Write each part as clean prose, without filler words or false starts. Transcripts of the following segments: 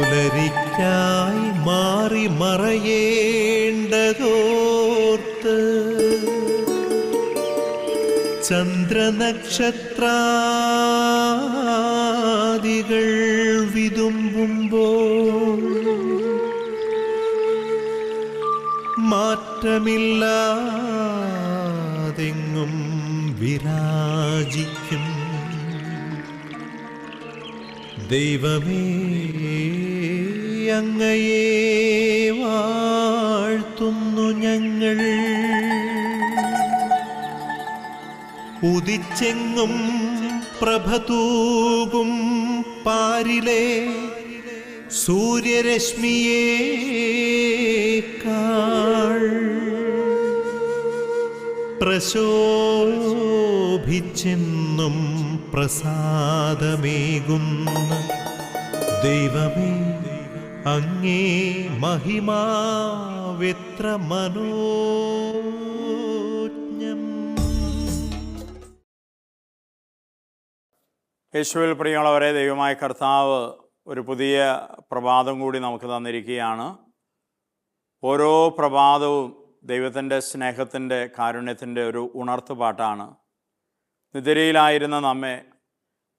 പുലരിക്കായി മാറി മറയേണ്ടതോർത്ത് ചന്ദ്രനക്ഷത്രാദികൾ വിതുമ്പുമ്പോൾ മാറ്റമില്ലാതെങ്ങും വിരാജിക്കും ദൈവമേ, അങ്ങയെ വാഴ്ത്തുന്നു ഞങ്ങൾ. ഉദിച്ചെങ്ങും പ്രഭതൂകും പാരിലെ സൂര്യരശ്മിയേക്കാൾ പ്രശോഭിച്ചെന്നും പ്രസാദമേകുന്ന ദൈവമേ, അങ്ങേ മഹിമാവെത്ര മനോജ്ഞം. യേശുവിൽ പ്രിയമുള്ളവരെ, ദൈവമായ കർത്താവ് ഒരു പുതിയ പ്രഭാതം കൂടി നമുക്ക് തന്നിരിക്കുകയാണ്. ഓരോ പ്രഭാതവും ദൈവത്തിൻ്റെ സ്നേഹത്തിൻ്റെ കാരുണ്യത്തിൻ്റെ ഒരു ഉണർത്തുപാട്ടാണ്. നിദ്രയിലായിരുന്ന നമ്മെ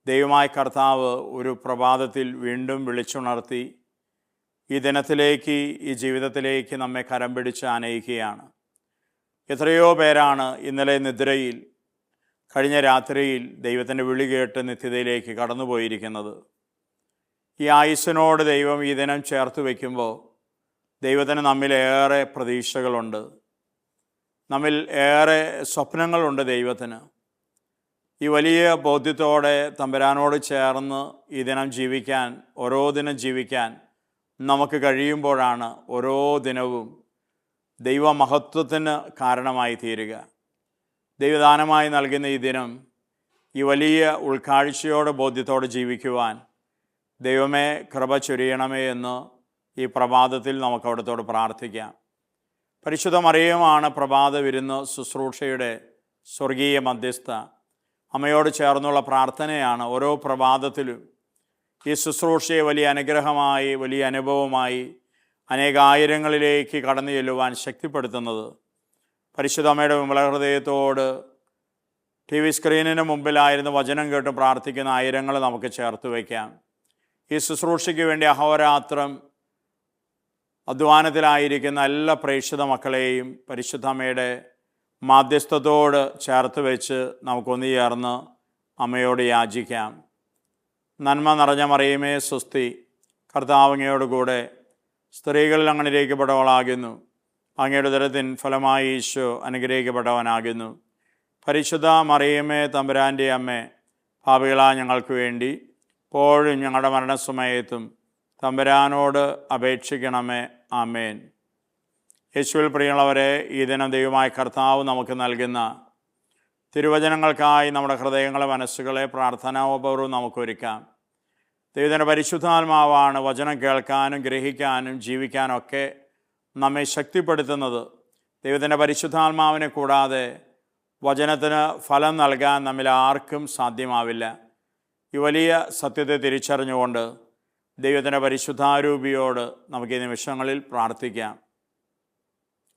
ദൈവമായ കർത്താവ് ഒരു പ്രഭാതത്തിൽ വീണ്ടും വിളിച്ചുണർത്തി ഈ ദിനത്തിലേക്ക്, ഈ ജീവിതത്തിലേക്ക് നമ്മെ കരം പിടിച്ച് ആനയിക്കുകയാണ്. എത്രയോ പേരാണ് ഇന്നലെ നിദ്രയിൽ, കഴിഞ്ഞ രാത്രിയിൽ ദൈവത്തിൻ്റെ വിളി കേട്ട് നിത്യതയിലേക്ക് കടന്നുപോയിരിക്കുന്നത്. ഈ ആയുസ്സിനോട് ദൈവം ഈ ദിനം ചേർത്ത് വയ്ക്കുമ്പോൾ ദൈവത്തിന് നമ്മിലേറെ പ്രതീക്ഷകളുണ്ട്, നമ്മിൽ ഏറെ സ്വപ്നങ്ങളുണ്ട് ദൈവത്തിന്. ഈ വലിയ ബോധ്യത്തോടെ തമ്പുരാനോട് ചേർന്ന് ഈ ദിനം ജീവിക്കാൻ, ഓരോ ദിനം ജീവിക്കാൻ നമുക്ക് കഴിയുമ്പോഴാണ് ഓരോ ദിനവും ദൈവമഹത്വത്തിന് കാരണമായി തീരുക. ദൈവദാനമായി നൽകുന്ന ഈ ദിനം ഈ വലിയ ഉൾക്കാഴ്ചയോടെ ബോധ്യത്തോടെ ജീവിക്കുവാൻ ദൈവമേ കൃപ ചൊരിയണമേ എന്ന് ഈ പ്രഭാതത്തിൽ നമുക്ക് അവിടുത്തോട് പ്രാർത്ഥിക്കാം. പരിശുദ്ധ മറിയമാണ് പ്രഭാത വിരുന്ന് ശുശ്രൂഷയുടെ സ്വർഗീയ മധ്യസ്ഥ. അമ്മയോട് ചേർന്നുള്ള പ്രാർത്ഥനയാണ് ഓരോ പ്രഭാതത്തിലും ഈ ശുശ്രൂഷയെ വലിയ അനുഗ്രഹമായി, വലിയ അനുഭവമായി അനേകായിരങ്ങളിലേക്ക് കടന്നു ചെല്ലുവാൻ ശക്തിപ്പെടുത്തുന്നത്. പരിശുദ്ധ അമ്മയുടെ വിമല ഹൃദയത്തോട് ടി വി സ്ക്രീനിന് മുമ്പിലായിരുന്നു വചനം കേട്ട് പ്രാർത്ഥിക്കുന്ന ആയിരങ്ങൾ നമുക്ക് ചേർത്ത് വയ്ക്കാം. ഈ ശുശ്രൂഷയ്ക്ക് വേണ്ടി അഹോരാത്രം അധ്വാനത്തിലായിരിക്കുന്ന എല്ലാ പ്രേക്ഷിത മക്കളെയും പരിശുദ്ധ അമ്മയുടെ മാധ്യസ്ഥത്തോട് ചേർത്ത് വെച്ച് നമുക്കൊന്നു ചേർന്ന് അമ്മയോട് യാചിക്കാം. നന്മ നിറഞ്ഞ മറിയമേ സ്വസ്തി, കർത്താവ് അങ്ങയോട് കൂടെ സ്ത്രീകളിൽ അങ്ങ് അനുഗ്രഹിക്കപ്പെട്ടവളാകുന്നു. അങ്ങയുടെ ഉദരത്തിൻ ഫലമായി ഈശോ അനുഗ്രഹിക്കപ്പെട്ടവനാകുന്നു. പരിശുദ്ധ മറിയമേ തമ്പുരാൻ്റെ അമ്മേ, പാപികളായ ഞങ്ങൾക്ക് വേണ്ടി ഇപ്പോഴും ഞങ്ങളുടെ മരണസമയത്തും തമ്പുരാനോട് അപേക്ഷിക്കണമേ. ആമേൻ. യേശുവിൽ പ്രിയമുള്ളവരെ, ഈ ദിനം ദൈവമായ കർത്താവ് നമുക്ക് നൽകുന്ന തിരുവചനങ്ങൾക്കായി നമ്മുടെ ഹൃദയങ്ങളെ, മനസ്സുകളെ പ്രാർത്ഥനാപൂർവ്വം നമുക്കൊരുക്കാം. ദൈവത്തിൻ്റെ പരിശുദ്ധാത്മാവാണ് വചനം കേൾക്കാനും ഗ്രഹിക്കാനും ജീവിക്കാനൊക്കെ നമ്മെ ശക്തിപ്പെടുത്തുന്നത്. ദൈവത്തിൻ്റെ പരിശുദ്ധാത്മാവിനെ കൂടാതെ വചനത്തിന് ഫലം നൽകാൻ നമ്മിൽ ആർക്കും സാധ്യമാവില്ല. ഈ വലിയ സത്യത്തെ തിരിച്ചറിഞ്ഞുകൊണ്ട് ദൈവത്തിൻ്റെ പരിശുദ്ധാരൂപിയോട് നമുക്ക് ഈ നിമിഷങ്ങളിൽ പ്രാർത്ഥിക്കാം.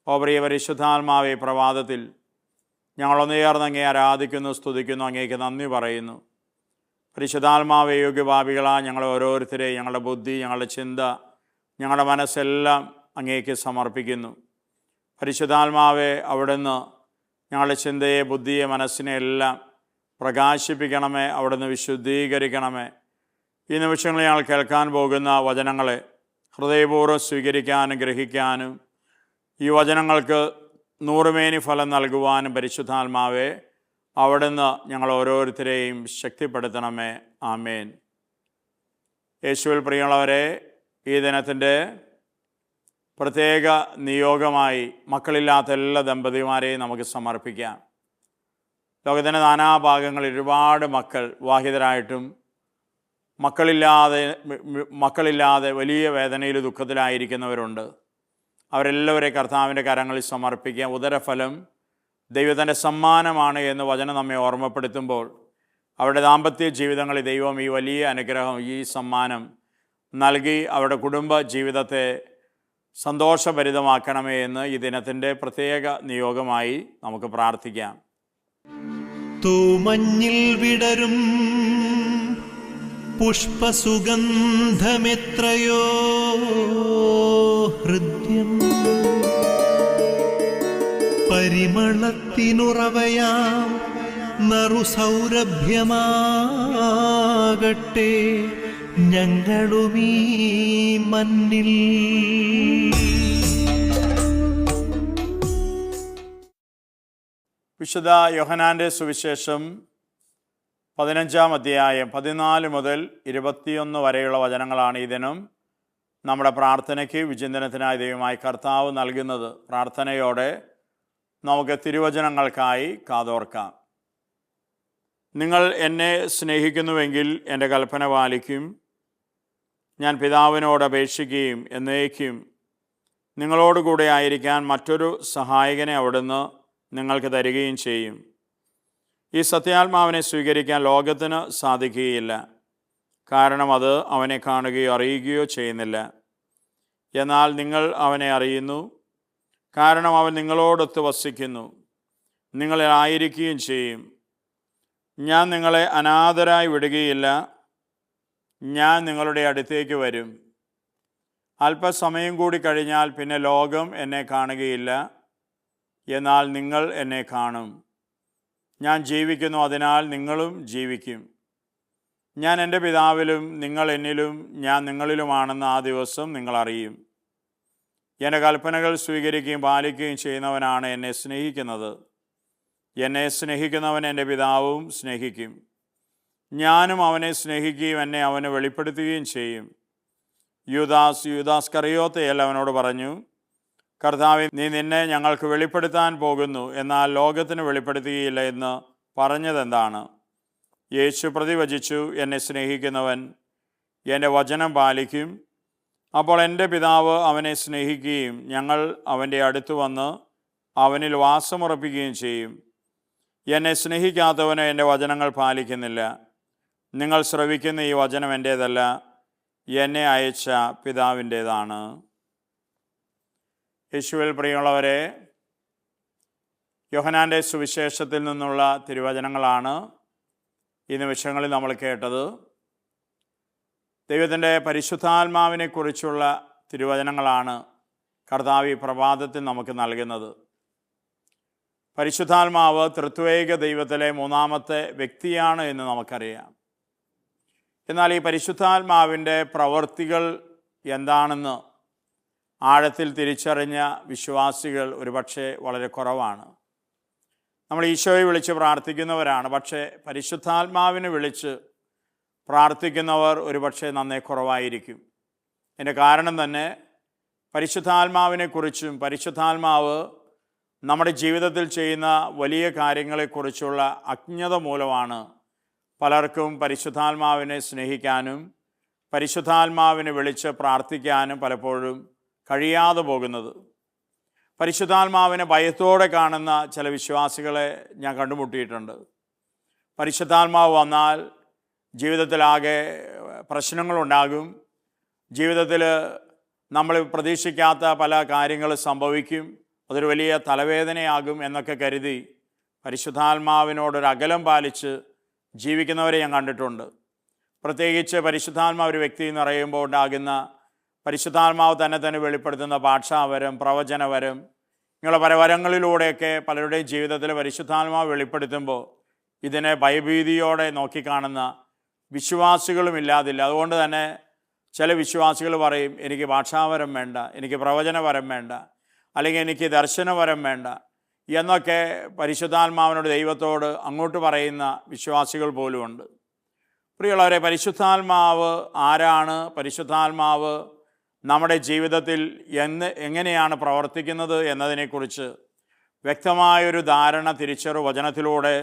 ഓ പ്രിയ പരിശുദ്ധാത്മാവെ, പ്രഭാതത്തിൽ ഞങ്ങളൊന്നു ചേർന്ന് അങ്ങേ ആരാധിക്കുന്നു, സ്തുതിക്കുന്നു, അങ്ങേക്ക് നന്ദി പറയുന്നു. പരിശുദ്ധാത്മാവെ, യോഗ്യഭാവികളായ ഞങ്ങളെ ഓരോരുത്തരെയും, ഞങ്ങളുടെ ബുദ്ധി, ഞങ്ങളുടെ ചിന്ത, ഞങ്ങളുടെ മനസ്സെല്ലാം അങ്ങേക്ക് സമർപ്പിക്കുന്നു. പരിശുദ്ധാത്മാവെ, അവിടുന്ന് ഞങ്ങളുടെ ചിന്തയെ, ബുദ്ധിയെ, മനസ്സിനെ എല്ലാം പ്രകാശിപ്പിക്കണമേ. അവിടുന്ന് വിശുദ്ധീകരിക്കണമേ. ഈ നിമിഷങ്ങളിൽ ഞങ്ങൾ കേൾക്കാൻ പോകുന്ന വചനങ്ങളെ ഹൃദയപൂർവ്വം സ്വീകരിക്കാനും ഗ്രഹിക്കാനും ഈ വചനങ്ങൾക്ക് നൂറുമേനി ഫലം നൽകുവാനും പരിശുദ്ധാത്മാവെ അവിടുന്ന് ഞങ്ങൾ ഓരോരുത്തരെയും ശക്തിപ്പെടുത്തണമേ. ആമേൻ. യേശുവിൽ പ്രിയമുള്ളവരെ, ഈ ദിനത്തിൻ്റെ പ്രത്യേക നിയോഗമായി മക്കളില്ലാത്ത എല്ലാ ദമ്പതിമാരെയും നമുക്ക് സമർപ്പിക്കാം. ലോകത്തിൻ്റെ നാനാഭാഗങ്ങളിൽ ഒരുപാട് മക്കൾ വിവാഹിതരായിട്ടും മക്കളില്ലാതെ വലിയ വേദനയിൽ ദുഃഖത്തിലായിരിക്കുന്നവരുണ്ട്. അവരെല്ലാവരെയും കർത്താവിൻ്റെ കരങ്ങളിൽ സമർപ്പിക്കുക. ഉദരഫലം ദൈവത്തിൻ്റെ സമ്മാനമാണ് എന്ന് വചനം നമ്മെ ഓർമ്മപ്പെടുത്തുമ്പോൾ അവരുടെ ദാമ്പത്യ ജീവിതങ്ങളിൽ ദൈവം ഈ വലിയ അനുഗ്രഹം, ഈ സമ്മാനം നൽകി അവരുടെ കുടുംബ ജീവിതത്തെ സന്തോഷഭരിതമാക്കണമേ എന്ന് ഈ ദിനത്തിൻ്റെ പ്രത്യേക നിയോഗമായി നമുക്ക് പ്രാർത്ഥിക്കാം. തൂമഞ്ഞിൽ വിടരും പുഷ്പസുഗന്ധമെത്രയോ ഹൃദ്യം, പരിമളത്തിനുറവയാം നറുസൗരഭ്യമാകട്ടെ ഞങ്ങളുമീ മണ്ണിൽ. വിശുദ്ധ യോഹന്നാൻ്റെ സുവിശേഷം 15-ാം അധ്യായം 14 മുതൽ 21 വരെയുള്ള വചനങ്ങളാണ് ഈ ദിനം നമ്മുടെ പ്രാർത്ഥനയ്ക്ക് വിചിന്തനത്തിനായി ദൈവമായി കർത്താവ് നൽകുന്നത്. പ്രാർത്ഥനയോടെ നമുക്ക് തിരുവചനങ്ങൾക്കായി കാതോർക്കാം. നിങ്ങൾ എന്നെ സ്നേഹിക്കുന്നുവെങ്കിൽ എൻ്റെ കൽപ്പന പാലിക്കും. ഞാൻ പിതാവിനോട് അപേക്ഷിക്കുകയും എന്നേക്കും നിങ്ങളോടുകൂടെ ആയിരിക്കാൻ മറ്റൊരു സഹായകനെ അവിടുന്ന് നിങ്ങൾക്ക് തരികയും ചെയ്യും. ഈ സത്യാത്മാവിനെ സ്വീകരിക്കാൻ ലോകത്തിന് സാധിക്കുകയില്ല, കാരണം അത് അവനെ കാണുകയോ അറിയുകയോ ചെയ്യുന്നില്ല. എന്നാൽ നിങ്ങൾ അവനെ അറിയുന്നു, കാരണം അവൻ നിങ്ങളോടൊത്ത് വസിക്കുന്നു, നിങ്ങളിലായിരിക്കുകയും ചെയ്യും. ഞാൻ നിങ്ങളെ അനാഥരായി വിടുകയില്ല, ഞാൻ നിങ്ങളുടെ അടുത്തേക്ക് വരും. അല്പസമയം കൂടി കഴിഞ്ഞാൽ പിന്നെ ലോകം എന്നെ കാണുകയില്ല, എന്നാൽ നിങ്ങൾ എന്നെ കാണും. ഞാൻ ജീവിക്കുന്നു, അതിനാൽ നിങ്ങളും ജീവിക്കും. ഞാൻ എൻ്റെ പിതാവിലും നിങ്ങൾ എന്നിലും ഞാൻ നിങ്ങളിലുമാണെന്ന് ആ ദിവസം നിങ്ങൾ അറിയും. എൻ്റെ കൽപ്പനകൾ സ്വീകരിക്കുകയും പാലിക്കുകയും ചെയ്യുന്നവനാണ് എന്നെ സ്നേഹിക്കുന്നത്. എന്നെ സ്നേഹിക്കുന്നവൻ എൻ്റെ പിതാവും സ്നേഹിക്കും. ഞാനും അവനെ സ്നേഹിക്കുകയും എന്നെ അവന് വെളിപ്പെടുത്തുകയും ചെയ്യും. യൂദാസ് കറിയോത്തയല്ല അവനോട് പറഞ്ഞു, കർത്താവേ, നീ നിന്നെ ഞങ്ങൾക്ക് വെളിപ്പെടുത്താൻ പോകുന്നു, എന്നാൽ ലോകത്തിന് വെളിപ്പെടുത്തുകയില്ല എന്ന് പറഞ്ഞതെന്താണ്? യേശു പ്രതിവചിച്ചു, എന്നെ സ്നേഹിക്കുന്നവൻ എൻ്റെ വചനം പാലിക്കും. അപ്പോൾ എൻ്റെ പിതാവ് അവനെ സ്നേഹിക്കുകയും ഞങ്ങൾ അവൻ്റെ അടുത്ത് വന്ന് അവനിൽ വാസമുറപ്പിക്കുകയും ചെയ്യും. എന്നെ സ്നേഹിക്കാത്തവന് എൻ്റെ വചനങ്ങൾ പാലിക്കുന്നില്ല. നിങ്ങൾ ശ്രവിക്കുന്ന ഈ വചനം എൻ്റേതല്ല, എന്നെ അയച്ച പിതാവിൻ്റേതാണ്. യേശുവിൽ പ്രിയമുള്ളവരെ, യോഹന്നാൻ്റെ സുവിശേഷത്തിൽ നിന്നുള്ള തിരുവചനങ്ങളാണ് ഈ നിമിഷങ്ങളിൽ നമ്മൾ കേട്ടത്. ദൈവത്തിൻ്റെ പരിശുദ്ധാത്മാവിനെക്കുറിച്ചുള്ള തിരുവചനങ്ങളാണ് കർത്താവ് ഈ പ്രഭാതത്തിൽ നമുക്ക് നൽകുന്നത്. പരിശുദ്ധാത്മാവ് ത്രിത്വേക ദൈവത്തിലെ മൂന്നാമത്തെ വ്യക്തിയാണ് എന്ന് നമുക്കറിയാം. എന്നാൽ ഈ പരിശുദ്ധാത്മാവിൻ്റെ പ്രവൃത്തികൾ എന്താണെന്ന് ആഴത്തിൽ തിരിച്ചറിഞ്ഞ വിശ്വാസികൾ ഒരുപക്ഷെ വളരെ കുറവാണ്. നമ്മൾ ഈശോയെ വിളിച്ച് പ്രാർത്ഥിക്കുന്നവരാണ്, പക്ഷേ പരിശുദ്ധാത്മാവിനെ വിളിച്ച് പ്രാർത്ഥിക്കുന്നവർ ഒരുപക്ഷെ നന്നേ കുറവായിരിക്കും. അതിൻ്റെ കാരണം തന്നെ പരിശുദ്ധാത്മാവിനെക്കുറിച്ചും പരിശുദ്ധാത്മാവ് നമ്മുടെ ജീവിതത്തിൽ ചെയ്യുന്ന വലിയ കാര്യങ്ങളെക്കുറിച്ചുള്ള അജ്ഞത മൂലമാണ് പലർക്കും പരിശുദ്ധാത്മാവിനെ സ്നേഹിക്കാനും പരിശുദ്ധാത്മാവിനെ വിളിച്ച് പ്രാർത്ഥിക്കാനും പലപ്പോഴും കഴിയാതെ പോകുന്നത്. പരിശുദ്ധാത്മാവിനെ ഭയത്തോടെ കാണുന്ന ചില വിശ്വാസികളെ ഞാൻ കണ്ടുമുട്ടിയിട്ടുണ്ട്. പരിശുദ്ധാത്മാവ് വന്നാൽ ജീവിതത്തിലാകെ പ്രശ്നങ്ങളുണ്ടാകും, ജീവിതത്തിൽ നമ്മൾ പ്രതീക്ഷിക്കാത്ത പല കാര്യങ്ങൾ സംഭവിക്കും, അതൊരു വലിയ തലവേദനയാകും എന്നൊക്കെ കരുതി പരിശുദ്ധാത്മാവിനോടൊരു അകലം പാലിച്ച് ജീവിക്കുന്നവരെ ഞാൻ കണ്ടിട്ടുണ്ട്. പ്രത്യേകിച്ച് പരിശുദ്ധാത്മാവ് ഒരു വ്യക്തി എന്ന് പറയുമ്പോൾ ഉണ്ടാകുന്ന പരിശുദ്ധാത്മാവ് തന്നെ വെളിപ്പെടുത്തുന്ന ഭാഷാവരം, പ്രവചനവരം, ഇങ്ങനെയുള്ള പല വരങ്ങളിലൂടെയൊക്കെ പലരുടെയും ജീവിതത്തിൽ പരിശുദ്ധാത്മാവ് വെളിപ്പെടുത്തുമ്പോൾ ഇതിനെ ഭയഭീതിയോടെ നോക്കിക്കാണുന്ന വിശ്വാസികളും ഇല്ലാതില്ല. അതുകൊണ്ട് തന്നെ ചില വിശ്വാസികൾ പറയും, എനിക്ക് ഭാഷാവരം വേണ്ട, എനിക്ക് പ്രവചനവരം വേണ്ട, അല്ലെങ്കിൽ എനിക്ക് ദർശനവരം വേണ്ട എന്നൊക്കെ പരിശുദ്ധാത്മാവിനോട് ദൈവത്തോട് അങ്ങോട്ട് പറയുന്ന വിശ്വാസികൾ പോലുമുണ്ട്. പ്രിയമുള്ളവരെ, പരിശുദ്ധാത്മാവ് ആരാണ്? പരിശുദ്ധാത്മാവ് നമ്മുടെ ജീവിതത്തിൽ എങ്ങനെയാണ് പ്രവർത്തിക്കുന്നത് എന്നതിനെക്കുറിച്ച് വ്യക്തമായൊരു ധാരണ തിരിച്ചറിവ് വചനത്തിലൂടെ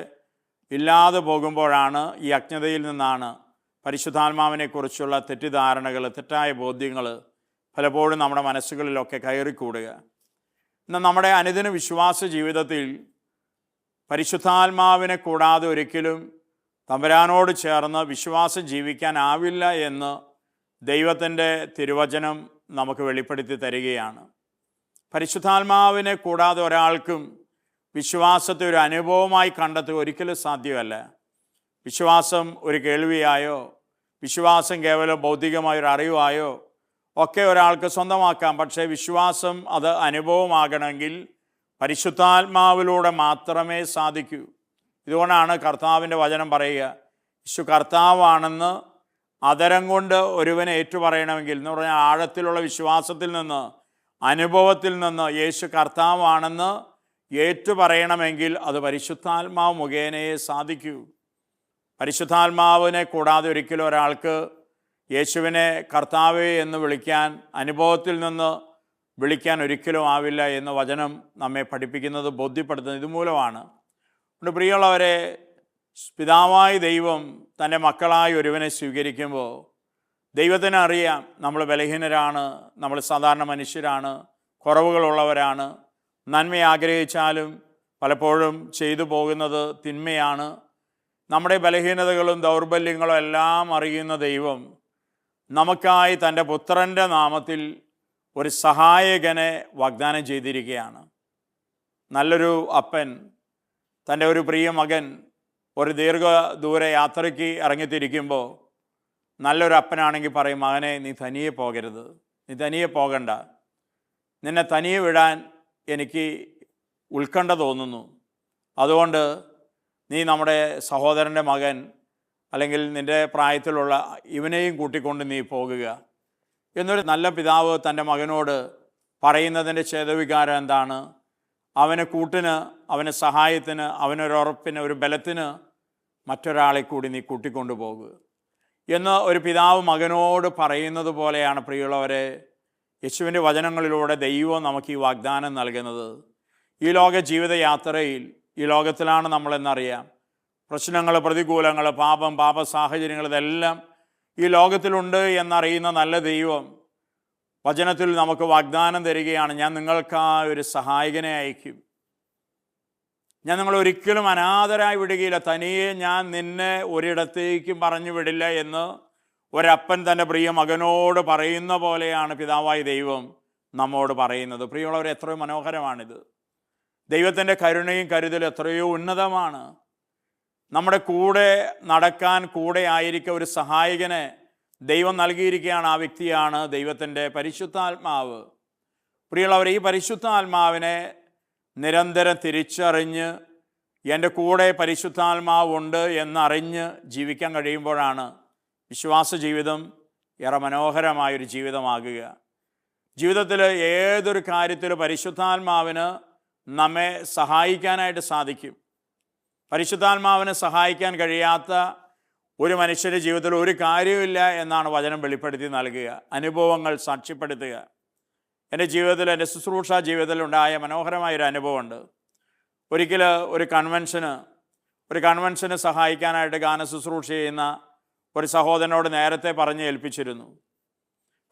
ഇല്ലാതെ പോകുമ്പോഴാണ്, ഈ അജ്ഞതയിൽ നിന്നാണ് പരിശുദ്ധാത്മാവിനെക്കുറിച്ചുള്ള തെറ്റിദ്ധാരണകൾ, തെറ്റായ ബോധ്യങ്ങൾ പലപ്പോഴും നമ്മുടെ മനസ്സുകളിലൊക്കെ കയറിക്കൂടുക. എന്നാൽ നമ്മുടെ അനുദിന വിശ്വാസ ജീവിതത്തിൽ പരിശുദ്ധാത്മാവിനെ കൂടാതെ ഒരിക്കലും തമ്പുരാനോട് ചേർന്ന് വിശ്വാസം ജീവിക്കാനാവില്ല എന്ന് ദൈവത്തിൻ്റെ തിരുവചനം നമുക്ക് വെളിപ്പെടുത്തി തരികയാണ്. പരിശുദ്ധാത്മാവിനെ കൂടാതെ ഒരാൾക്കും വിശ്വാസത്തെ ഒരു അനുഭവമായി കണ്ടെത്തുക ഒരിക്കലും സാധ്യമല്ല. വിശ്വാസം ഒരു കേൾവിയായോ വിശ്വാസം കേവലം ഭൗതികമായൊരു അറിവായോ ഒക്കെ ഒരാൾക്ക് സ്വന്തമാക്കാം. പക്ഷേ വിശ്വാസം അത് അനുഭവമാകണമെങ്കിൽ പരിശുദ്ധാത്മാവിലൂടെ മാത്രമേ സാധിക്കൂ. ഇതുകൊണ്ടാണ് കർത്താവിൻ്റെ വചനം പറയുക, യേശു കർത്താവാണെന്ന് അതരം കൊണ്ട് ഒരുവനെ ഏറ്റുപറയണമെങ്കിൽ എന്ന് പറഞ്ഞാൽ ആഴത്തിലുള്ള വിശ്വാസത്തിൽ നിന്ന് അനുഭവത്തിൽ നിന്ന് യേശു കർത്താവാണെന്ന് ഏറ്റുപറയണമെങ്കിൽ അത് പരിശുദ്ധാത്മാവ് മുഖേനയെ സാധിക്കൂ. പരിശുദ്ധാത്മാവിനെ കൂടാതെ ഒരിക്കലും ഒരാൾക്ക് യേശുവിനെ കർത്താവേ എന്ന് വിളിക്കാൻ, അനുഭവത്തിൽ നിന്ന് വിളിക്കാൻ ഒരിക്കലും ആവില്ല എന്ന് വചനം നമ്മെ പഠിപ്പിക്കുന്നത്, ബോധ്യപ്പെടുത്തുന്നത് ഇതുമൂലമാണ്. അതുകൊണ്ട് പ്രിയമുള്ളവരെ, പിതാവായ ദൈവം തൻ്റെ മക്കളായി ഒരുവനെ സ്വീകരിക്കുമ്പോൾ ദൈവത്തിന് അറിയാം നമ്മൾ ബലഹീനരാണ്, നമ്മൾ സാധാരണ മനുഷ്യരാണ്, കുറവുകളുള്ളവരാണ്, നന്മ ആഗ്രഹിച്ചാലും പലപ്പോഴും ചെയ്തു പോകുന്നത് തിന്മയാണ്. നമ്മുടെ ബലഹീനതകളും ദൗർബല്യങ്ങളും എല്ലാം അറിയുന്ന ദൈവം നമുക്കായി തൻ്റെ പുത്രൻ്റെ നാമത്തിൽ ഒരു സഹായകനെ വാഗ്ദാനം ചെയ്തിരിക്കുകയാണ്. നല്ലൊരു അപ്പൻ തൻ്റെ ഒരു പ്രിയ മകൻ ഒരു ദീർഘദൂര യാത്രയ്ക്ക് ഇറങ്ങിത്തിരിക്കുമ്പോൾ നല്ലൊരു അപ്പനാണെങ്കിൽ പറയും, മകനെ നീ തനിയെ പോകരുത്, നീ തനിയെ പോകണ്ട, നിന്നെ തനിയെ വിടാൻ എനിക്ക് ഉത്കണ്ഠ തോന്നുന്നു, അതുകൊണ്ട് നീ നമ്മുടെ സഹോദരൻ്റെ മകൻ അല്ലെങ്കിൽ നിൻ്റെ പ്രായത്തിലുള്ള ഇവനെയും കൂട്ടിക്കൊണ്ട് നീ പോകുക എന്നൊരു നല്ല പിതാവ് തൻ്റെ മകനോട് പറയുന്നതിൻ്റെ ചേതവികാരം എന്താണ്? അവന് കൂട്ടിന്, അവന് സഹായത്തിന്, അവനൊരുറപ്പിന്, ഒരു ബലത്തിന് മറ്റൊരാളെ കൂടി നീ കൂട്ടിക്കൊണ്ടു പോകുക എന്ന് ഒരു പിതാവ് മകനോട് പറയുന്നത് പോലെയാണ് പ്രിയമുള്ളവരെ യേശുവിൻ്റെ വചനങ്ങളിലൂടെ ദൈവം നമുക്ക് ഈ വാഗ്ദാനം നൽകുന്നത്. ഈ ലോക ജീവിതയാത്രയിൽ, ഈ ലോകത്തിലാണ് നമ്മളെന്നറിയാം, പ്രശ്നങ്ങൾ, പ്രതികൂലങ്ങൾ, പാപം, പാപ സാഹചര്യങ്ങൾ, ഇതെല്ലാം ഈ ലോകത്തിലുണ്ട് എന്നറിയുന്ന നല്ല ദൈവം വചനത്തിൽ നമുക്ക് വാഗ്ദാനം തരികയാണ്, ഞാൻ നിങ്ങൾക്കായി ഒരു സഹായകനെ അയക്കും, ഞാൻ നിങ്ങളെ ഒരിക്കലും അനാഥരായി വിടുകയില്ല, തനിയെ ഞാൻ നിന്നെ ഒരിടത്തേക്കും പറഞ്ഞു വിടില്ല എന്ന് ഒരപ്പൻ തൻ്റെ പ്രിയ മകനോട് പറയുന്ന പോലെയാണ് പിതാവായ ദൈവം നമ്മോട് പറയുന്നത്. പ്രിയമുള്ളവർ, എത്രയോ മനോഹരമാണിത്. ദൈവത്തിൻ്റെ കരുണയും കരുതലും എത്രയോ ഉന്നതമാണ്. നമ്മുടെ കൂടെ നടക്കാൻ, കൂടെ ആയിരിക്കുക ഒരു സഹായകനെ ദൈവം നൽകിയിരിക്കുകയാണ്. ആ വ്യക്തിയാണ് ദൈവത്തിൻ്റെ പരിശുദ്ധാത്മാവ്. പ്രിയമുള്ളവർ, ഈ പരിശുദ്ധാത്മാവിനെ നിരന്തരം തിരിച്ചറിഞ്ഞ് എൻ്റെ കൂടെ പരിശുദ്ധാത്മാവുണ്ട് എന്നറിഞ്ഞ് ജീവിക്കാൻ കഴിയുമ്പോഴാണ് വിശ്വാസ ജീവിതം ഏറെ മനോഹരമായൊരു ജീവിതമാകുക. ജീവിതത്തിൽ ഏതൊരു കാര്യത്തിൽ പരിശുദ്ധാത്മാവിന് നമ്മെ സഹായിക്കാനായിട്ട് സാധിക്കും. പരിശുദ്ധാത്മാവിനെ സഹായിക്കാൻ കഴിയാത്ത ഒരു മനുഷ്യൻ്റെ ജീവിതത്തിൽ ഒരു കാര്യമില്ല എന്നാണ് വചനം വെളിപ്പെടുത്തി നൽകുക, അനുഭവങ്ങൾ സാക്ഷ്യപ്പെടുത്തുക. എൻ്റെ ജീവിതത്തിൽ, എൻ്റെ ശുശ്രൂഷ ജീവിതത്തിൽ ഉണ്ടായ മനോഹരമായൊരു അനുഭവമുണ്ട്. ഒരിക്കൽ ഒരു കൺവെൻഷന് സഹായിക്കാനായിട്ട് ഗാന ശുശ്രൂഷ ചെയ്യുന്ന ഒരു സഹോദരനോട് നേരത്തെ പറഞ്ഞ് ഏൽപ്പിച്ചിരുന്നു.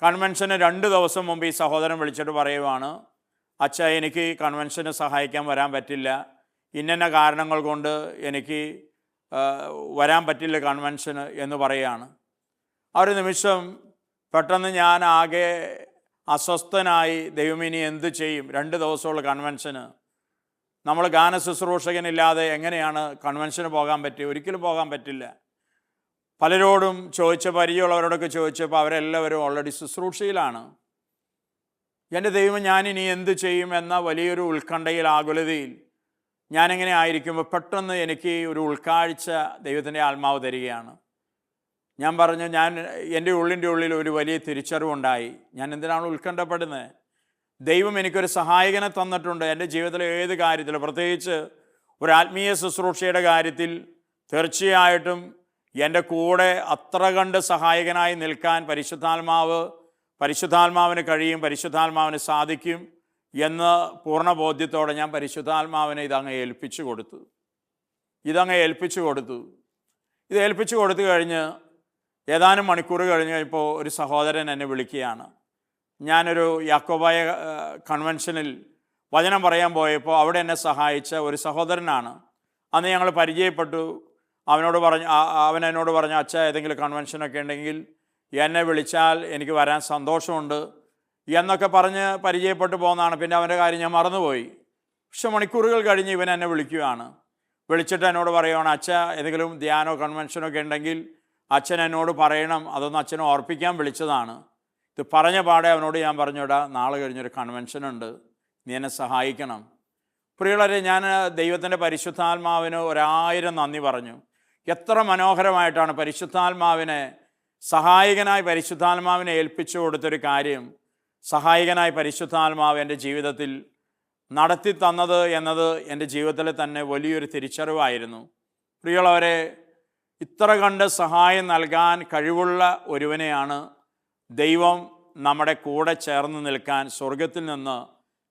കൺവെൻഷന് 2 ദിവസം മുമ്പ് ഈ സഹോദരൻ വിളിച്ചിട്ട് പറയുവാണ്, അച്ഛാ, എനിക്ക് കൺവെൻഷന് സഹായിക്കാൻ വരാൻ പറ്റില്ല, ഇന്ന കാരണങ്ങൾ കൊണ്ട് എനിക്ക് വരാൻ പറ്റില്ല കൺവെൻഷന് എന്ന് പറയുകയാണ്. ആ ഒരു നിമിഷം പെട്ടെന്ന് ഞാൻ ആകെ അസ്വസ്ഥനായി, ദൈവമിനി എന്ത് ചെയ്യും? 2 ദിവസമുള്ള കൺവെൻഷന്, നമ്മൾ ഗാന ശുശ്രൂഷകനില്ലാതെ എങ്ങനെയാണ് കൺവെൻഷന് പോകാൻ പറ്റുക? ഒരിക്കലും പോകാൻ പറ്റില്ല. പലരോടും പരിചയമുള്ളവരോടൊക്കെ ചോദിച്ചപ്പോൾ അവരെല്ലാവരും ഓൾറെഡി ശുശ്രൂഷയിലാണ്. എൻ്റെ ദൈവം, ഞാനിനി എന്ത് ചെയ്യും എന്ന വലിയൊരു ഉത്കണ്ഠയിൽ, ആകുലതയിൽ ഞാനെങ്ങനെ ആയിരിക്കുമ്പോൾ പെട്ടെന്ന് എനിക്ക് ഒരു ഉൾക്കാഴ്ച ദൈവത്തിൻ്റെ ആത്മാവ് തരികയാണ്. ഞാൻ പറഞ്ഞു, എൻ്റെ ഉള്ളിൽ ഒരു വലിയ തിരിച്ചറിവുണ്ടായി. ഞാൻ എന്തിനാണ് ഉത്കണ്ഠപ്പെടുന്നത്? ദൈവം എനിക്കൊരു സഹായകനെ തന്നിട്ടുണ്ട്. എൻ്റെ ജീവിതത്തിലെ ഏത് കാര്യത്തിൽ, പ്രത്യേകിച്ച് ഒരു ആത്മീയ ശുശ്രൂഷയുടെ കാര്യത്തിൽ തീർച്ചയായിട്ടും എൻ്റെ കൂടെ അത്ര കണ്ട് സഹായകനായി നിൽക്കാൻ പരിശുദ്ധാത്മാവിന് കഴിയും, പരിശുദ്ധാത്മാവിന് സാധിക്കും എന്ന് പൂർണ്ണ ബോധ്യത്തോടെ ഞാൻ പരിശുദ്ധാത്മാവിനെ ഇതങ്ങ് ഏൽപ്പിച്ചു കൊടുത്തു. ഇത് ഏൽപ്പിച്ചു കൊടുത്തു കഴിഞ്ഞ് ഏതാനും മണിക്കൂർ കഴിഞ്ഞ് ഇപ്പോൾ ഒരു സഹോദരൻ എന്നെ വിളിക്കുകയാണ്. ഞാനൊരു യാക്കോബായ കൺവെൻഷനിൽ വചനം പറയാൻ പോയപ്പോൾ അവിടെ എന്നെ സഹായിച്ച ഒരു സഹോദരനാണ്. അന്ന് ഞങ്ങൾ പരിചയപ്പെട്ടു. അവൻ എന്നോട് പറഞ്ഞു, അച്ഛാ, ഏതെങ്കിലും കൺവെൻഷനൊക്കെ ഉണ്ടെങ്കിൽ എന്നെ വിളിച്ചാൽ എനിക്ക് വരാൻ സന്തോഷമുണ്ട് എന്നൊക്കെ പറഞ്ഞ് പരിചയപ്പെട്ടു പോകുന്നതാണ്. പിന്നെ അവൻ്റെ കാര്യം ഞാൻ മറന്നുപോയി. പക്ഷെ മണിക്കൂറുകൾ കഴിഞ്ഞ് ഇവൻ എന്നെ വിളിക്കുകയാണ്. വിളിച്ചിട്ട് എന്നോട് പറയുകയാണ്, അച്ഛ എന്തെങ്കിലും ധ്യാനോ കൺവെൻഷനോ ഒക്കെ ഉണ്ടെങ്കിൽ അച്ഛൻ എന്നോട് പറയണം, അതൊന്ന് അച്ഛനെ ഓർപ്പിക്കാൻ വിളിച്ചതാണ്. ഇത് പറഞ്ഞ പാടെ അവനോട് ഞാൻ പറഞ്ഞോടാ, നാളെ കഴിഞ്ഞൊരു കൺവെൻഷൻ ഉണ്ട്, നീ എന്നെ സഹായിക്കണം. പ്രിയമുള്ളവരെ, ഞാൻ ദൈവത്തിൻ്റെ പരിശുദ്ധാത്മാവിന് 1000 നന്ദി പറഞ്ഞു. എത്ര മനോഹരമായിട്ടാണ് പരിശുദ്ധാത്മാവിനെ, സഹായകനായി പരിശുദ്ധാത്മാവിനെ ഏൽപ്പിച്ചു കൊടുത്തൊരു കാര്യം സഹായകനായി പരിശുദ്ധാത്മാവ് എൻ്റെ ജീവിതത്തിൽ നടത്തി തന്നത് എന്നത് എൻ്റെ ജീവിതത്തിലെ തന്നെ വലിയൊരു തിരിച്ചറിവായിരുന്നു. പ്രിയമുള്ളവരെ, ഇത്ര കണ്ട് സഹായം നൽകാൻ കഴിവുള്ള ഒരുവനെയാണ് ദൈവം നമ്മുടെ കൂടെ ചേർന്ന് നിൽക്കാൻ സ്വർഗത്തിൽ നിന്ന്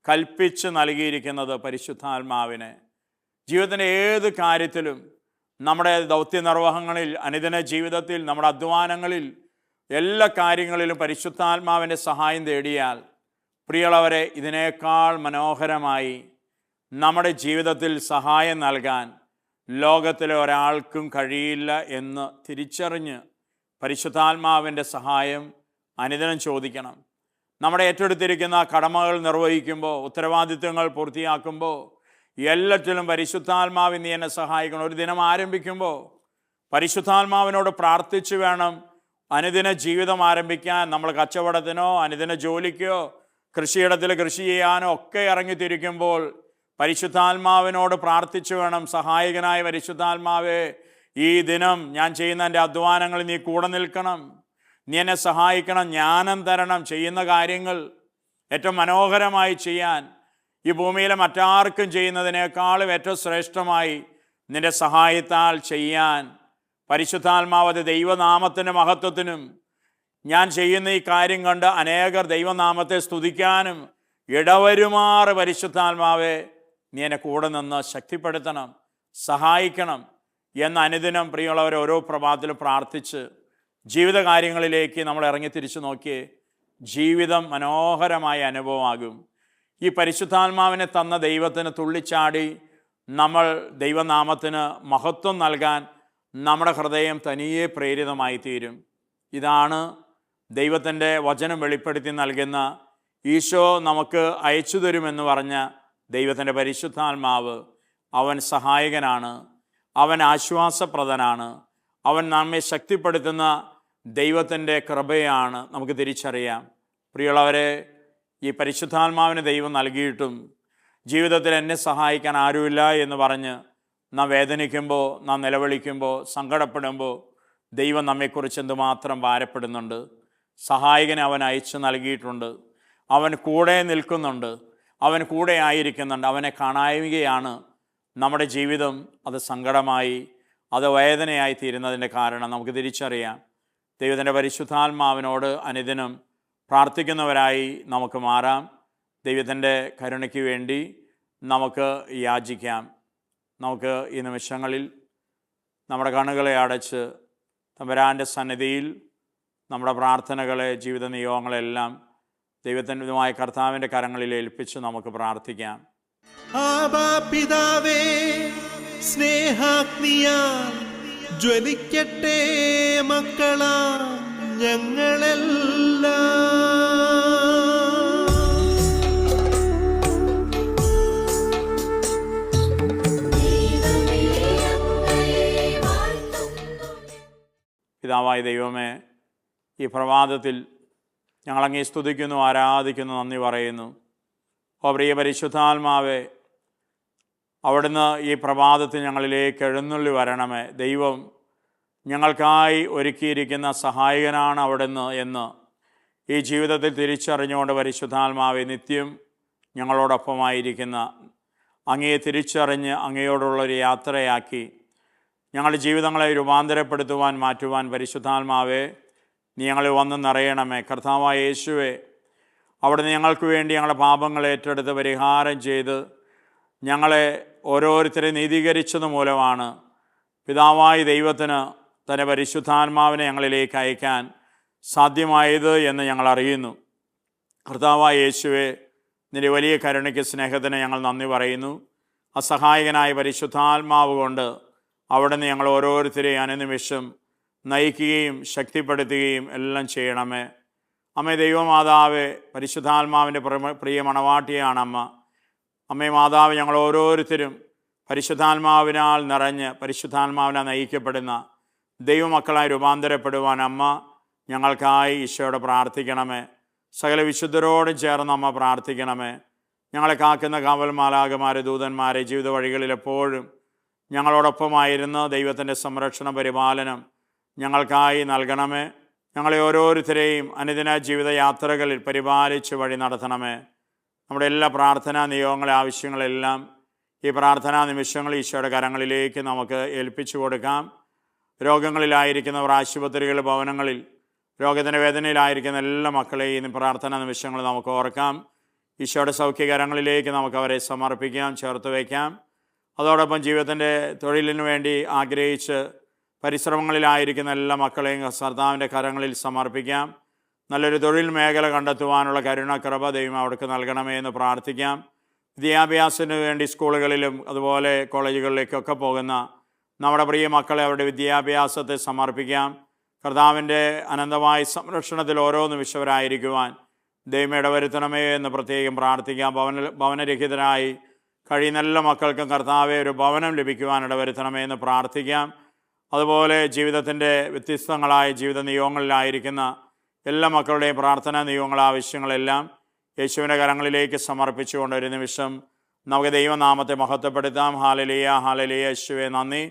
കൽപ്പിച്ച് നൽകിയിരിക്കുന്നത്, പരിശുദ്ധാത്മാവിനെ. ജീവിതത്തിൻ്റെ ഏത് കാര്യത്തിലും, നമ്മുടെ ദൗത്യനിർവഹങ്ങളിൽ, അനുദിന ജീവിതത്തിൽ, നമ്മുടെ അധ്വാനങ്ങളിൽ, എല്ലാ കാര്യങ്ങളിലും പരിശുദ്ധാത്മാവിൻ്റെ സഹായം തേടിയാൽ, പ്രിയമുള്ളവരെ, ഇതിനേക്കാൾ മനോഹരമായി നമ്മുടെ ജീവിതത്തിൽ സഹായം നൽകാൻ ലോകത്തിലെ ഒരാൾക്കും കഴിയില്ല എന്ന് തിരിച്ചറിഞ്ഞ് പരിശുദ്ധാത്മാവിൻ്റെ സഹായം അനുദിനം ചോദിക്കണം. നമ്മുടെ ഏറ്റെടുത്തിരിക്കുന്ന കടമകൾ നിർവഹിക്കുമ്പോൾ, ഉത്തരവാദിത്വങ്ങൾ പൂർത്തിയാക്കുമ്പോൾ എല്ലാറ്റിലും പരിശുദ്ധാത്മാവിൽ നീ എന്നെ സഹായിക്കണം. ഒരു ദിനം ആരംഭിക്കുമ്പോൾ പരിശുദ്ധാത്മാവിനോട് പ്രാർത്ഥിച്ചു വേണം അനുദിന ജീവിതം ആരംഭിക്കാൻ. നമ്മൾ കച്ചവടത്തിനോ അനുദിന ജോലിക്കോ കൃഷിയിടത്തിൽ കൃഷി ചെയ്യാനോ ഒക്കെ ഇറങ്ങിത്തിരിക്കുമ്പോൾ പരിശുദ്ധാത്മാവിനോട് പ്രാർത്ഥിച്ചു വേണം, സഹായകനായ പരിശുദ്ധാത്മാവേ, ഈ ദിനം ഞാൻ ചെയ്യുന്ന എൻ്റെ അധ്വാനങ്ങളിൽ നീ കൂടെ നിൽക്കണം, നീ എന്നെ സഹായിക്കണം, ജ്ഞാനം തരണം, ചെയ്യുന്ന കാര്യങ്ങൾ ഏറ്റവും മനോഹരമായി ചെയ്യാൻ, ഈ ഭൂമിയിലെ മറ്റാർക്കും ചെയ്യുന്നതിനേക്കാളും ഏറ്റവും ശ്രേഷ്ഠമായി നിൻ്റെ സഹായത്താൽ ചെയ്യാൻ പരിശുദ്ധാത്മാവ്, അത് ദൈവനാമത്തിൻ്റെ മഹത്വത്തിനും ഞാൻ ചെയ്യുന്ന ഈ കാര്യം കണ്ട് അനേകർ ദൈവനാമത്തെ സ്തുതിക്കാനും ഇടവരുമാറ് പരിശുദ്ധാത്മാവെ നീ എന്നെ കൂടെ നിന്ന് ശക്തിപ്പെടുത്തണം, സഹായിക്കണം എന്ന് അനുദിനം പ്രിയമുള്ളവരെ ഓരോ പ്രഭാതത്തിലും പ്രാർത്ഥിച്ച് ജീവിത കാര്യങ്ങളിലേക്ക് നമ്മൾ ഇറങ്ങി തിരിച്ചു നോക്കിയേ ജീവിതം മനോഹരമായ അനുഭവമാകും. ഈ പരിശുദ്ധാത്മാവിനെ തന്ന ദൈവത്തിന് തുള്ളിച്ചാടി നമ്മൾ ദൈവനാമത്തിന് മഹത്വം നൽകാൻ നമ്മുടെ ഹൃദയം തനിയെ പ്രേരിതമായി തീരും. ഇതാണ് ദൈവത്തിൻ്റെ വചനം വെളിപ്പെടുത്തി നൽകുന്ന, ഈശോ നമുക്ക് അയച്ചു തരുമെന്ന് പറഞ്ഞ ദൈവത്തിൻ്റെ പരിശുദ്ധാത്മാവ്. അവൻ സഹായകനാണ്, അവൻ ആശ്വാസപ്രദനാണ്, അവൻ നമ്മെ ശക്തിപ്പെടുത്തുന്ന ദൈവത്തിൻ്റെ കൃപയാണ് നമുക്ക് തിരിച്ചറിയാം. പ്രിയമുള്ളവരെ, ഈ പരിശുദ്ധാത്മാവിന് ദൈവം നൽകിയിട്ടും ജീവിതത്തിൽ എന്നെ സഹായിക്കാൻ ആരുമില്ല എന്ന് പറഞ്ഞ് നാം വേദനിക്കുമ്പോൾ, നാം നിലവിളിക്കുമ്പോൾ, സങ്കടപ്പെടുമ്പോൾ ദൈവം നമ്മെക്കുറിച്ച് എന്തുമാത്രം ഭാരപ്പെടുന്നുണ്ട്. സഹായകനെ അവൻ അയച്ചു നൽകിയിട്ടുണ്ട്, അവൻ കൂടെ നിൽക്കുന്നുണ്ട്, അവൻ കൂടെ ആയിരിക്കുന്നുണ്ട്. അവനെ കാണാവുകയാണ് നമ്മുടെ ജീവിതം അത് സങ്കടമായി, അത് വേദനയായി തീരുന്നതിൻ്റെ കാരണം നമുക്ക് തിരിച്ചറിയാം. ദൈവത്തിൻ്റെ പരിശുദ്ധാത്മാവിനോട് അനുദിനം പ്രാർത്ഥിക്കുന്നവരായി നമുക്ക് മാറാം. ദൈവത്തിൻ്റെ കരുണയ്ക്ക് വേണ്ടി നമുക്ക് യാചിക്കാം. നമുക്ക് ഈ നിമിഷങ്ങളിൽ നമ്മുടെ കണ്ണുകളെ അടച്ച് തമ്പുരാൻ്റെ സന്നിധിയിൽ നമ്മുടെ പ്രാർത്ഥനകളെ, ജീവിത നിയോഗങ്ങളെല്ലാം ദൈവത്തിൻ്റെതുമായ കർത്താവിൻ്റെ കരങ്ങളിൽ ഏൽപ്പിച്ച് നമുക്ക് പ്രാർത്ഥിക്കാം. ആബാ പിതാവേ, സ്നേഹാഗ്നിയാൽ ജ്വലിക്കട്ടെ മക്കളാ ഞങ്ങളെല്ലാം. പിതാവായ ദൈവമേ, ഈ പ്രഭാതത്തിൽ ഞങ്ങളങ്ങേ സ്തുതിക്കുന്നു, ആരാധിക്കുന്നു, നന്ദി പറയുന്നു. ഓ പ്രിയ പരിശുദ്ധാത്മാവേ, അവിടുന്ന് ഈ പ്രഭാതത്തിൽ ഞങ്ങളിലേക്ക് എഴുന്നള്ളി വരണമേ. ദൈവം ഞങ്ങൾക്കായി ഒരുക്കിയിരിക്കുന്ന സഹായകനാണ് അവിടുന്ന് എന്ന് ഈ ജീവിതത്തിൽ തിരിച്ചറിഞ്ഞുകൊണ്ട് പരിശുദ്ധാത്മാവെ നിത്യം ഞങ്ങളോടൊപ്പമായിരിക്കുന്ന അങ്ങയെ തിരിച്ചറിഞ്ഞ് അങ്ങയോടുള്ളൊരു യാത്രയാക്കി ഞങ്ങളുടെ ജീവിതങ്ങളെ രൂപാന്തരപ്പെടുത്തുവാൻ, മാറ്റുവാൻ പരിശുദ്ധാത്മാവെ നീ ഞങ്ങളിൽ വന്ന് നിറയണമേ. കർത്താവായ യേശുവേ, അവിടുന്ന് ഞങ്ങൾക്ക് വേണ്ടി ഞങ്ങളുടെ പാപങ്ങൾ ഏറ്റെടുത്ത് പരിഹാരം ചെയ്ത് ഞങ്ങളെ ഓരോരുത്തരെ നീതീകരിച്ചത് മൂലമാണ് പിതാവായ ദൈവത്തിന് തൻ്റെ പരിശുദ്ധാത്മാവിനെ ഞങ്ങളിലേക്ക് അയക്കാൻ സാധ്യമായത് എന്ന് ഞങ്ങൾ അറിയുന്നു. കർത്താവായ യേശുവേ, നിൻ്റെ വലിയ കരുണയ്ക്ക്, സ്നേഹത്തിന് ഞങ്ങൾ നന്ദി പറയുന്നു. അസഹായകനായ പരിശുദ്ധാത്മാവ് കൊണ്ട് അവിടുന്ന് ഞങ്ങൾ ഓരോരുത്തരെയും അനുനിമിഷം നയിക്കുകയും ശക്തിപ്പെടുത്തുകയും എല്ലാം ചെയ്യണമേ. അമ്മേ ദൈവമാതാവേ, പരിശുദ്ധാത്മാവിൻ്റെ പ്രിയ മണവാട്ടിയാണ് അമ്മ. അമ്മേ മാതാവ്, ഞങ്ങൾ ഓരോരുത്തരും പരിശുദ്ധാത്മാവിനാൽ നിറഞ്ഞ് പരിശുദ്ധാത്മാവിനാൽ നയിക്കപ്പെടുന്ന ദൈവമക്കളായി രൂപാന്തരപ്പെടുവാൻ അമ്മ ഞങ്ങൾക്കായി ഈശോയോട് പ്രാർത്ഥിക്കണമേ. സകല വിശുദ്ധരോടും ചേർന്ന് അമ്മ പ്രാർത്ഥിക്കണമേ. ഞങ്ങളെ കാക്കുന്ന കാവൽ മാലാഖമാരെ, ദൂതന്മാരെ ജീവിത വഴികളിൽ എപ്പോഴും ഞങ്ങളോടൊപ്പമായിരുന്ന് ദൈവത്തിൻ്റെ സംരക്ഷണ പരിപാലനം ഞങ്ങൾക്കായി നൽകണമേ. ഞങ്ങളെ ഓരോരുത്തരെയും അനുദിന ജീവിതയാത്രകളിൽ പരിപാലിച്ച് വഴി നടത്തണമേ. നമ്മുടെ എല്ലാ പ്രാർത്ഥനാ നിയോഗങ്ങളെ, ആവശ്യങ്ങളെല്ലാം ഈ പ്രാർത്ഥനാ നിമിഷങ്ങൾ ഈശോയുടെ കരങ്ങളിലേക്ക് നമുക്ക് ഏൽപ്പിച്ചു കൊടുക്കാം. രോഗങ്ങളിലായിരിക്കുന്നവർ, ആശുപത്രികൾ, ഭവനങ്ങളിൽ രോഗത്തിൻ്റെ വേദനയിലായിരിക്കുന്ന എല്ലാ മക്കളെയും പ്രാർത്ഥനാ നിമിഷങ്ങൾ നമുക്ക് ഓർക്കാം. ഈശോയുടെ സൗഖ്യകരങ്ങളിലേക്ക് നമുക്ക് അവരെ സമർപ്പിക്കാം, ചേർത്ത് വയ്ക്കാം. അതോടൊപ്പം ജീവിതത്തിൻ്റെ തൊഴിലിനു വേണ്ടി ആഗ്രഹിച്ച് പരിശ്രമങ്ങളിലായിരിക്കുന്ന എല്ലാ മക്കളെയും കർത്താവിൻ്റെ കരങ്ങളിൽ സമർപ്പിക്കാം. നല്ലൊരു തൊഴിൽ മേഖല കണ്ടെത്തുവാനുള്ള കരുണ ദൈവം അവർക്ക് നൽകണമേ എന്ന് പ്രാർത്ഥിക്കാം. വിദ്യാഭ്യാസത്തിന് വേണ്ടി സ്കൂളുകളിലും അതുപോലെ കോളേജുകളിലേക്കൊക്കെ പോകുന്ന നമ്മുടെ പ്രിയ മക്കളെ അവരുടെ വിദ്യാഭ്യാസത്തെ സമർപ്പിക്കാം. കർത്താവിൻ്റെ അനന്തമായ സംരക്ഷണത്തിൽ ഓരോ നിമിഷവരായിരിക്കുവാൻ ദൈവം ഇടവരുത്തണമേ എന്ന് പ്രത്യേകം പ്രാർത്ഥിക്കാം. ഭവനരഹിതരായി കഴിയുന്ന എല്ലാ മക്കൾക്കും കർത്താവെ ഒരു ഭവനം ലഭിക്കുവാൻ ഇടവരുത്തണമേ എന്ന് പ്രാർത്ഥിക്കാം. അതുപോലെ ജീവിതത്തിൻ്റെ വ്യത്യസ്തങ്ങളായ ജീവിത നിയോഗങ്ങളിലായിരിക്കുന്ന എല്ലാ മക്കളുടെയും പ്രാർത്ഥനാ നിയോഗങ്ങൾ, ആവശ്യങ്ങളെല്ലാം യേശുവിൻ്റെ കരങ്ങളിലേക്ക് സമർപ്പിച്ചുകൊണ്ട് ഒരു നിമിഷം നമുക്ക് ദൈവനാമത്തെ മഹത്വപ്പെടുത്താം. ഹാലലിയ, ഹാലലിയ, യേശുവേ നന്ദി.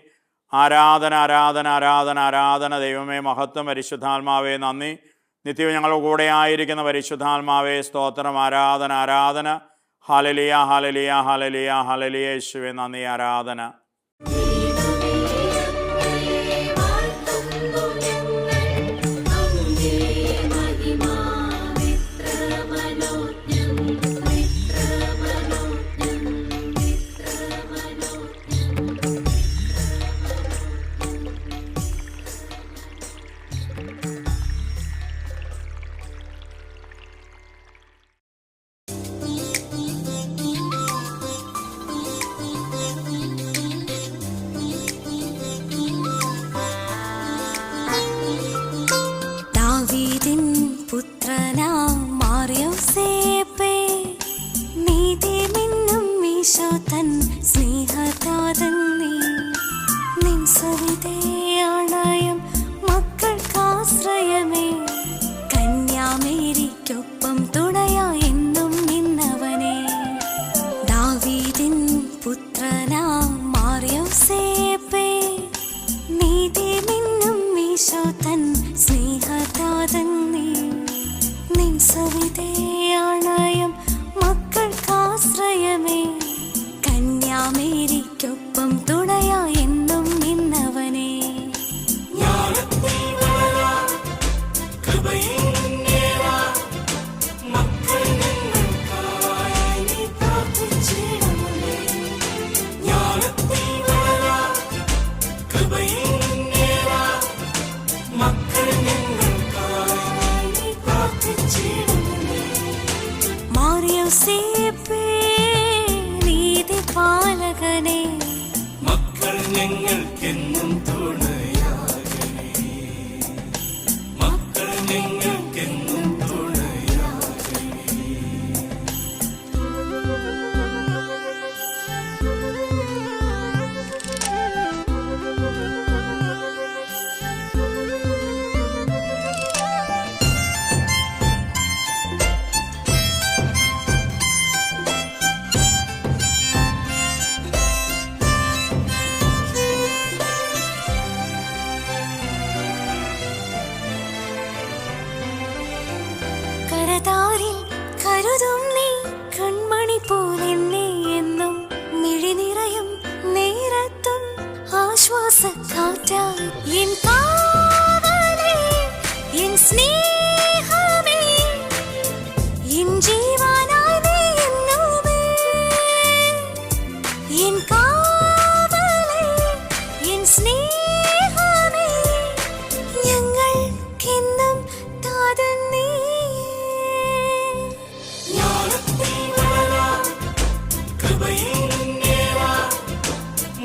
ആരാധന, ആരാധന, ആരാധന, ആരാധന. ദൈവമേ മഹത്വം. പരിശുദ്ധാത്മാവേ നന്ദി. നിത്യവും ഞങ്ങളുടെ കൂടെ ആയിരിക്കുന്ന പരിശുദ്ധാത്മാവേ സ്തോത്രം. ആരാധന, ആരാധന. ഹാലലിയ, ഹാലലിയ, ഹാലലിയ, ഹാലലിയ, യേശുവേ നന്ദി. ആരാധന.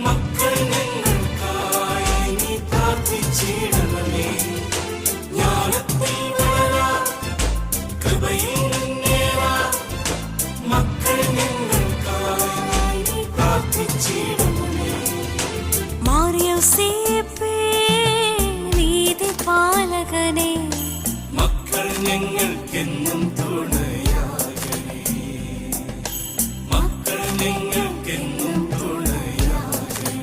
മക്കൾ ഞങ്ങൾക്കായി നീ പ്രാർത്ഥിച്ചു യോസേപ്പേ നീതി പാലകനെ, മക്കൾ ഞങ്ങൾക്കെന്നും തുണയാകണേ, മക്കൾ ഞങ്ങൾക്കെന്നും തുണയാകണേ.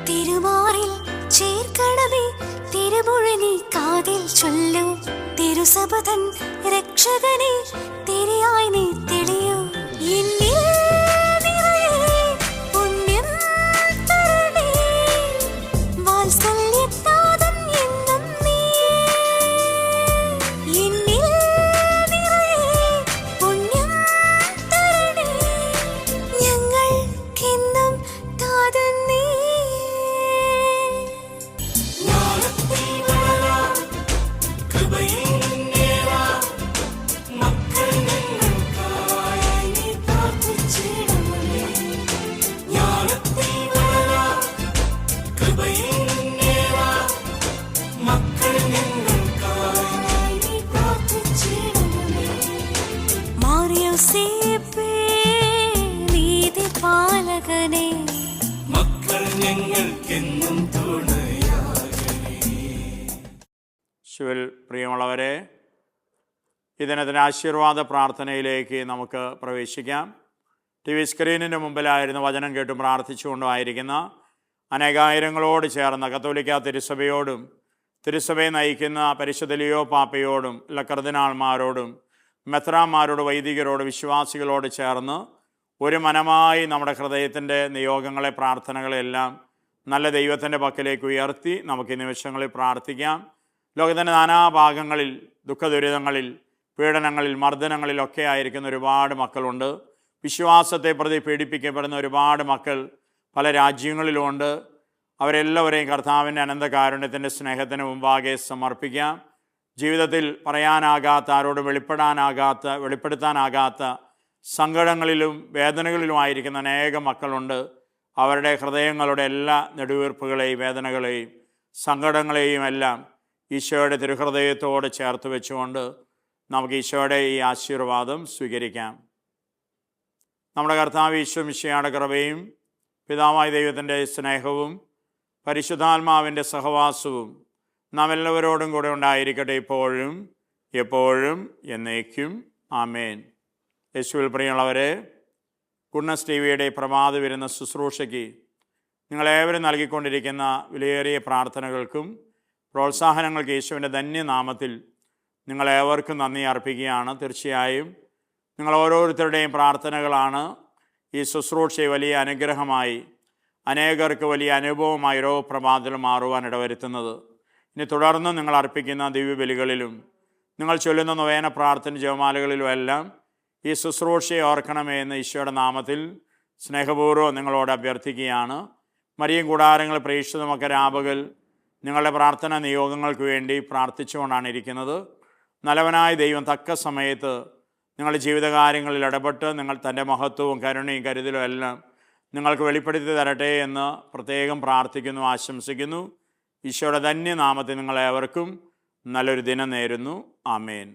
തിരുമാറിൽ ചേർക്കണമേ, തിരുമൊഴി നീ കാതിൽ ചൊല്ലൂ. തിരുസഭതൻ രക്ഷകനെ തിരിയായി നീ തെളിയൂ. എന്നിൽ നിറയെ പുണ്യം തരണേ, വാത്സല്യത്താതൻ എന്നും നീ. എന്നിൽ നിറയെ പുണ്യം തരണേ, ഞങ്ങൾക്കെന്നും താതൻ നീ. ജ്ഞാനത്തിൽ വളരാൻ, കൃപയിൽ മുന്നേറാൻ, മക്കൾ ഞങ്ങൾക്കായി നീ പ്രാർത്ഥിച്ചിടണമേ. ജ്ഞാനത്തിൽ വളരാൻ, കൃപയിൽ മുന്നേറാൻ, മക്കൾ ഞങ്ങൾക്കായി നീ പ്രാർത്ഥിച്ചിടണമേ. മാർ യോസേപ്പേ നീതി പാലകനെ, മക്കൾ ഞങ്ങൾക്കെന്നും തുണയാകണേ. ശിവൽ പ്രിയമുള്ളവരെ, ഈ ദിനത്തിന് ആശീർവാദ പ്രാർത്ഥനയിലേക്ക് നമുക്ക് പ്രവേശിക്കാം. ടി വി സ്ക്രീനിൻ്റെ മുമ്പിലായിരുന്നു വചനം കേട്ടും പ്രാർത്ഥിച്ചുകൊണ്ടുമായിരിക്കുന്ന അനേകായിരങ്ങളോട് ചേർന്ന കത്തോലിക്ക തിരുസഭയോടും തിരുസഭയെ നയിക്കുന്ന പരിശുദ്ധ ലിയോ പാപ്പയോടും എല്ലാ കർദിനാൾമാരോടും മെത്രാന്മാരോട് വൈദികരോട് വിശ്വാസികളോട് ചേർന്ന് ഒരു മനമായി നമ്മുടെ ഹൃദയത്തിൻ്റെ നിയോഗങ്ങളെ പ്രാർത്ഥനകളെല്ലാം നല്ല ദൈവത്തിൻ്റെ പക്കലേക്ക് ഉയർത്തി നമുക്ക് ഈ നിമിഷങ്ങളിൽ പ്രാർത്ഥിക്കാം. ലോകത്തിൻ്റെ നാനാഭാഗങ്ങളിൽ ദുഃഖദുരിതങ്ങളിൽ പീഡനങ്ങളിൽ മർദ്ദനങ്ങളിലൊക്കെ ആയിരിക്കുന്ന ഒരുപാട് മക്കളുണ്ട്. വിശ്വാസത്തെ പ്രതി പീഡിപ്പിക്കപ്പെടുന്ന ഒരുപാട് മക്കൾ പല രാജ്യങ്ങളിലുമുണ്ട്. അവരെല്ലാവരെയും കർത്താവിൻ്റെ അനന്തകാരുണ്യത്തിൻ്റെ സ്നേഹത്തിന് മുമ്പാകെ സമർപ്പിക്കാം. ജീവിതത്തിൽ പറയാനാകാത്ത, ആരോട് വെളിപ്പെടുത്താനാകാത്ത സങ്കടങ്ങളിലും വേദനകളിലുമായിരിക്കുന്ന അനേകം മക്കളുണ്ട്. അവരുടെ ഹൃദയങ്ങളുടെ എല്ലാ നെടുവീർപ്പുകളെയും വേദനകളെയും സങ്കടങ്ങളെയും എല്ലാം ഈശോയുടെ തിരുഹൃദയത്തോട് ചേർത്ത് വെച്ചുകൊണ്ട് നമുക്ക് ഈശോയുടെ ഈ ആശീർവാദം സ്വീകരിക്കാം. നമ്മുടെ കർത്താവ് ഈശോ മിശിഹായുടെ കൃപയും പിതാവായ ദൈവത്തിൻ്റെ സ്നേഹവും പരിശുദ്ധാത്മാവിൻ്റെ സഹവാസവും നാം എല്ലാവരോടും കൂടെ ഉണ്ടായിരിക്കട്ടെ, ഇപ്പോഴും എപ്പോഴും എന്നേക്കും. ആമേൻ. യേശുവിൽ പ്രിയമുള്ളവരെ, ഗുഡ്നസ് ടി വിയുടെ പ്രഭാത വരുന്ന ശുശ്രൂഷയ്ക്ക് നിങ്ങളേവരും നൽകിക്കൊണ്ടിരിക്കുന്ന വിലയേറിയ പ്രാർത്ഥനകൾക്കും പ്രോത്സാഹനങ്ങൾക്ക് യേശുവിൻ്റെ ധന്യനാമത്തിൽ നിങ്ങളേവർക്കും നന്ദി അർപ്പിക്കുകയാണ്. തീർച്ചയായും നിങ്ങൾ ഓരോരുത്തരുടെയും പ്രാർത്ഥനകളാണ് ഈ ശുശ്രൂഷയെ വലിയ അനുഗ്രഹമായി അനേകർക്ക് വലിയ അനുഭവമായി ഓരോ പ്രഭാതത്തിലും മാറുവാൻ ഇടവരുത്തുന്നത്. ഇനി തുടർന്ന് നിങ്ങൾ അർപ്പിക്കുന്ന ദിവ്യബലികളിലും നിങ്ങൾ ചൊല്ലുന്ന നൊവേന പ്രാർത്ഥന ജപമാലകളിലും എല്ലാം ഈ ശുശ്രൂഷയെ ഓർക്കണമേ എന്ന് ഈശോയുടെ നാമത്തിൽ സ്നേഹപൂർവ്വം നിങ്ങളോട് അഭ്യർത്ഥിക്കുകയാണ്. മരിയൻ കൂടാരങ്ങൾ പ്രേക്ഷിതമൊക്കെ രാപകൽ നിങ്ങളുടെ പ്രാർത്ഥനാ നിയോഗങ്ങൾക്ക് വേണ്ടി പ്രാർത്ഥിച്ചുകൊണ്ടാണ് ഇരിക്കുന്നത്. നല്ലവനായ ദൈവം തക്ക സമയത്ത് നിങ്ങളുടെ ജീവിതകാര്യങ്ങളിൽ ഇടപെട്ട് നിങ്ങൾ തൻ്റെ മഹത്വവും കരുണയും കരുതലും എല്ലാം നിങ്ങൾക്ക് വെളിപ്പെടുത്തി തരട്ടെ എന്ന് പ്രത്യേകം പ്രാർത്ഥിക്കുന്നു, ആശംസിക്കുന്നു. ഈശോയുടെ ധന്യനാമത്തിൽ നിങ്ങളേവർക്കും നല്ലൊരു ദിനം നേരുന്നു. ആമേൻ.